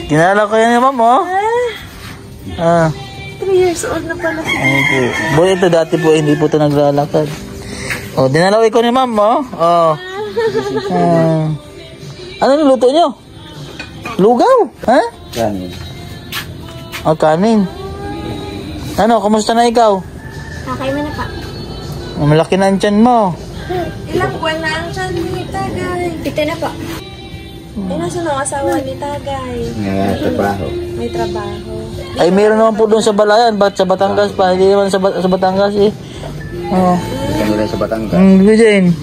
Kinala ko yan yung ma'am, oh. 3 years old na pala siya. Boy, ito dati po, hindi po ito naglalakad. Oh, dinalawin ko ni ma'am, oh. Ano niluto nyo? Lugaw? Ha? Kanin. Oh, kanin. Ano, kumusta na ikaw? Okay mo na pa. Malaki na ang tiyan mo. Ilang buwan na ang tiyan ni Tagay? 7 na pa. Nasa nung asawa ni Tagay? Trabaho. May trabaho. Ay, meron naman po doon sa Balayan. Ba't sa Batangas pa? Hindi naman sa Batangas eh. Oh. Kanila sa Batangas. Jane.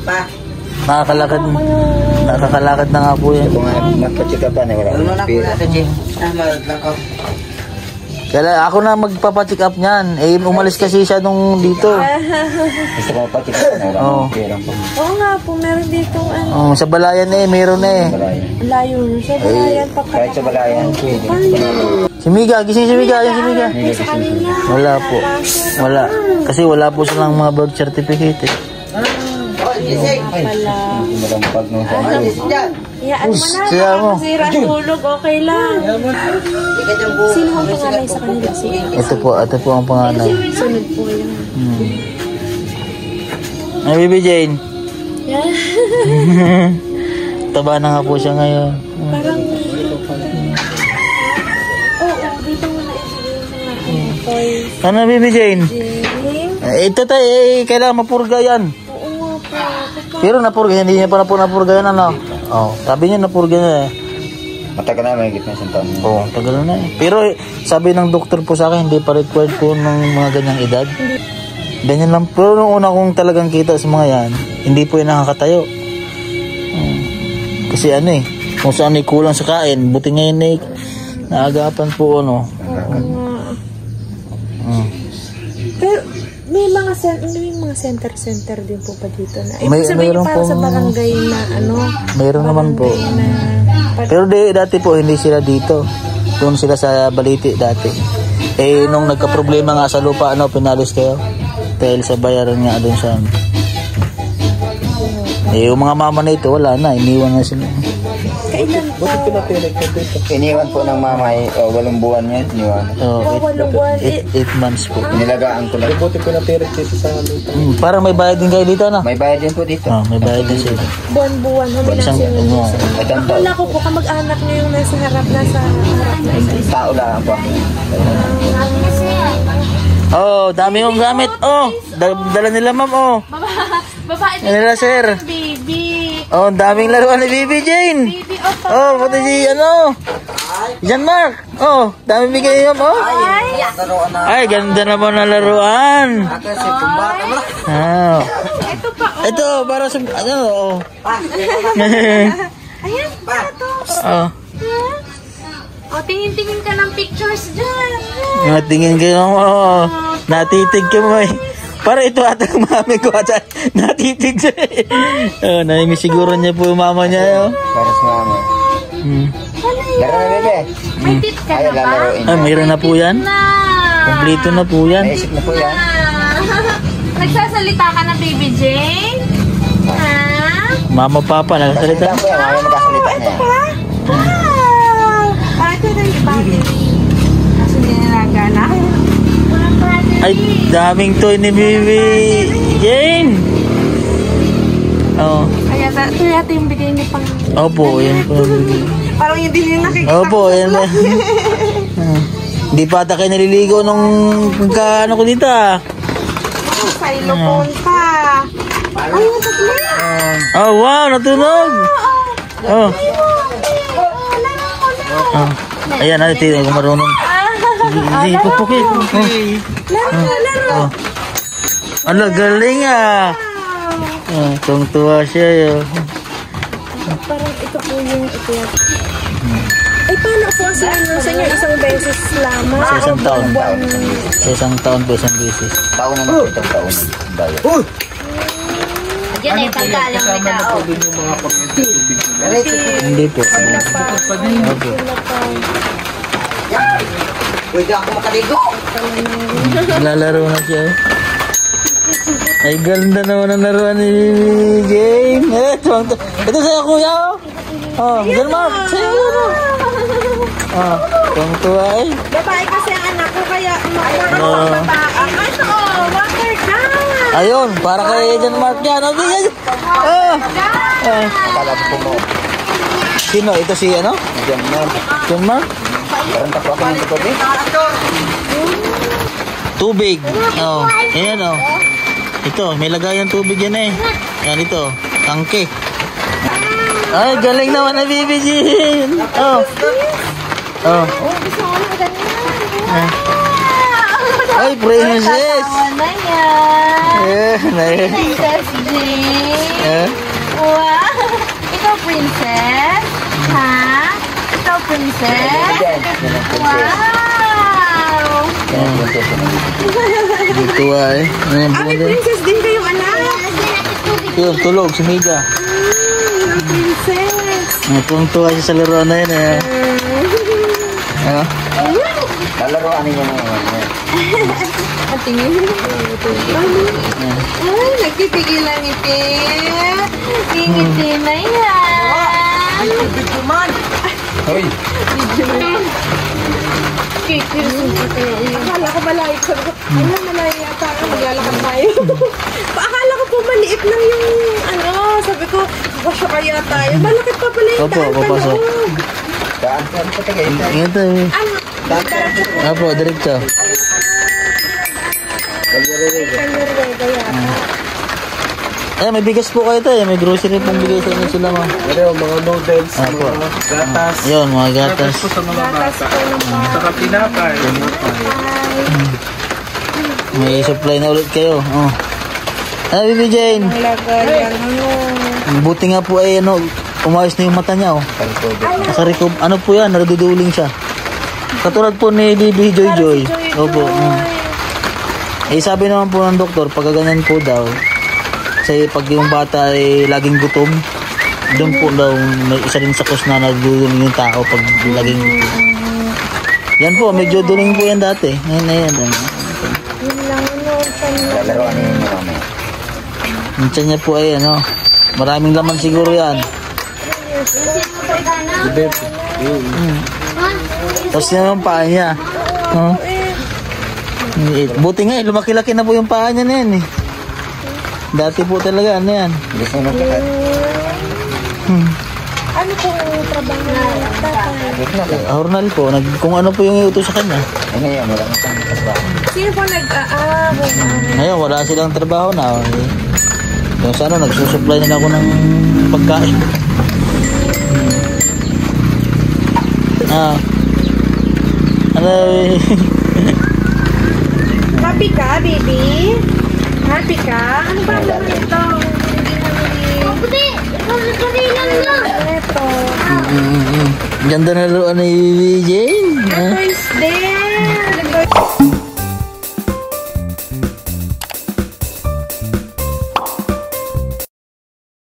Pa. Nakakalakad na nga po yan. Kung magpa-check up na, wala akong pira. Kaya ako na magpapacheck up niyan. Eh, umalis kasi siya nung dito. Gusto ko magpa-check up na, wala akong pira. Oo nga po, meron dito ano. Oh, sa Balayan eh, meron eh. Layo sa Balayan pa. Kahit sa Balayan. Si Miga, gising si Miga. Yan si Miga. Sa kanila. Wala po. Wala. Kasi wala po silang mga birth certificate eh. Pala. Malampag nung sa ano. Iyaan mo na. Siya mo. Masira tulog, okay lang. Sino ang panganay sa kanila? Ito po ang panganay. Sunod po yun. Ay, Baby Jane. Yan. Taba na nga po siya ngayon. Parang... dito mo na isabihin sa toys. Ano, Baby Jane? Jane? Ito tayo, kailangan mapurga yan. Oo nga po. Pero napurga, hindi niya pa napurga yan, ano? Oh, sabi niya napurga niya eh. Matagal na, may gitna isang taon. Oo, tagal na eh. Pero sabi ng doktor po sa akin, hindi pa required po ng mga ganyang edad. Ganyan lang. Pero nung una kong talagang kita sa mga yan, hindi po yung nakakatayo. Kasi ano eh, kung saan ay kulang sa kain, buti ngayon eh, naagapan po ano. Pero may mga center din po pa dito na. Mayroon para pong sa barangay na ano. Mayroon naman po. Pero dati po hindi sila dito. Doon sila sa Baliti dati. Eh nung nagka-problema nga sa lupa, ano, pinalis kayo. Dahil sa bayaran nga doon sa eh yung mga mama na ito wala na, iniwan na sila. Kailan po? Iniwan po ng mama ay 8 buwan yan. Iniwan. 8 buwan. 8 months po. Nilagaan ko lang. Buti pinapirit dito sa lupa. Parang may bayad din kayo dito, no? May bayad din po dito. May bayad din sila. Buwan-buwan. Wala ko po kamag-anak niyo yung nasa harap na Tao lang po. Oh, dami kong gamit. Oh, dala nila ma'am, oh. Babae din nila, sir. Baby. Oh, daming laruan ni Baby Jane. Baby, oh, pati si, ano, Jan Mark. Oh, daming bigay niyo, oh. Ay, ganda naman na laruan. Oh. Ito pa, oh. Ito, para sa, ano, oh. Ayan, ito. Oh. O, tingin-tingin ka ng pictures dyan. Tingin kayo, oh. Natitig ka mo, eh. Para ito ata ang mami ko at natitig siya, eh. Oh, naimi siguro niya po yung mama niya, oh. Para sa mama. Laro na, bebe. May tit ka na ba? Ay, mayroon na po yan. Kompleto na po yan. Naisip na po yan. Nagsasalita ka na, Baby Jane? Ha? Mama, papa, nagsasalita. Nagsasalita po yan. Mami magkasalita na yan. Ito na yung battery. Kaso nilalaga na. Walang battery. Ay, daming toy ni Baby Jane. Oh. Kaya ito yata yung bigay niyo pang... Opo, yan po. Parang hindi niyo nakikita. Opo, yan po. Hindi pa ata kayo naliligo nung ano ko dito, ah. Xylophone pa. Ay, natutunan. Oh, wow, natunog. Oh. Ayan, ito yung marunong. Hindi, pupuki. Laro. Ano, galing, ah. Tungtuwa siya, yun. Parang ito po yung ito. Ay, paano po ang sinanong sa inyo? Isang beses lamang? Sa isang taon. Sa isang taon po, isang beses. Taon naman, itong taon. Bayad. Diyan eh, pagkalang may tao. Hindi po. Opo. Pwede ako makaligo. Lalaro na siya. Ay, ganda naman ang laruan ni Jane. Ito sa'yo, kuya. Oh, John Mark, sa'yo na. Oh, tuwang-tuwa eh. Babae kasi ang anak ko, kaya babae. Ano, water gun. Ayun, para kay John Mark yan. Akala ko po mo. Sino? Ito si ano? Diyan mo. John Mark? Parang tapo ako ng tubig. Tubig. Oh, ayan oh. Ito, may lagayan tubig yan eh. Yan ito, tangke. Ay, galing naman na bibigyan. Oh. Oh. Gusto ko na ganyan. Ay, princess. Na yan. Princess Jane. Wow. Ikaw, princess? Ha? Ikaw, princess? Yan ang princess. Wow. Yan ang princess. Tuwa eh. May princess din kayong anak. Yun, tulog si Mija. Princess. Tuwang-tuwa siya sa laro na yun eh. Ano? Lalaroan ninyo naman. At tingin. Ay, nagpipigilan ngiti. Ngiti na yan. Hoy! Akala ko malayo. Sabi ko, ano malayo yata. Maglalakad tayo. Akala ko po maliit lang yung ano. Sabi ko, basyo kaya tayo. Malakit pa pala yung Opo, daan pa papasok. loob. Saan sa tagay? Ingat tayo. Apo, diretso. Eh, may bigas po kayo tayo. May grocery pong bigay sa inyo sila ma. Pero mga noodles, Apo. mga gatas. Ayun, mga gatas. Po sa mga Gatas bata. po ng mga Saka tinapay. May supply na ulit kayo. Oh. Ano, Bibi Jane? lagay. Ano? Buti nga po ay ano, umayos na yung mata niya oh. Nakarecob, ano po yan, naraduduling siya. Katulad po ni Bibi Joy Joy. Opo. Eh sabi naman po ng doktor, pag ganyan po daw, kasi pag yung bata ay laging gutom, doon po daw may isa rin sa cause na nagduduling yung tao pag laging gutom. Yan po, medyo duling po yan dati. Ngayon na yan. Yun lang ano. Lalaroan ninyo naman. Yung tiyan niya po ay ano, maraming laman siguro yan. Tapos yan ang paa niya. Oh. Buti nga eh, lumaki-laki na po yung paa niya na yan eh. Dati po talaga, ano yan. Gusto mo magkakad? Ano pong trabaho na tatay? Hornal po, kung ano po yung iutos sa kanya. Eh ngayon, wala na siyang trabaho. Sino po Ngayon, wala silang trabaho na. Eh. Kung sa ano, nagsusupply na ako ng pagkain. Ano eh. Happy ka, baby? Happy ka? Ano ba naman ito? Puti! Nagkarilan na! Ito. Ganda na luan ni Jane. Ito is din.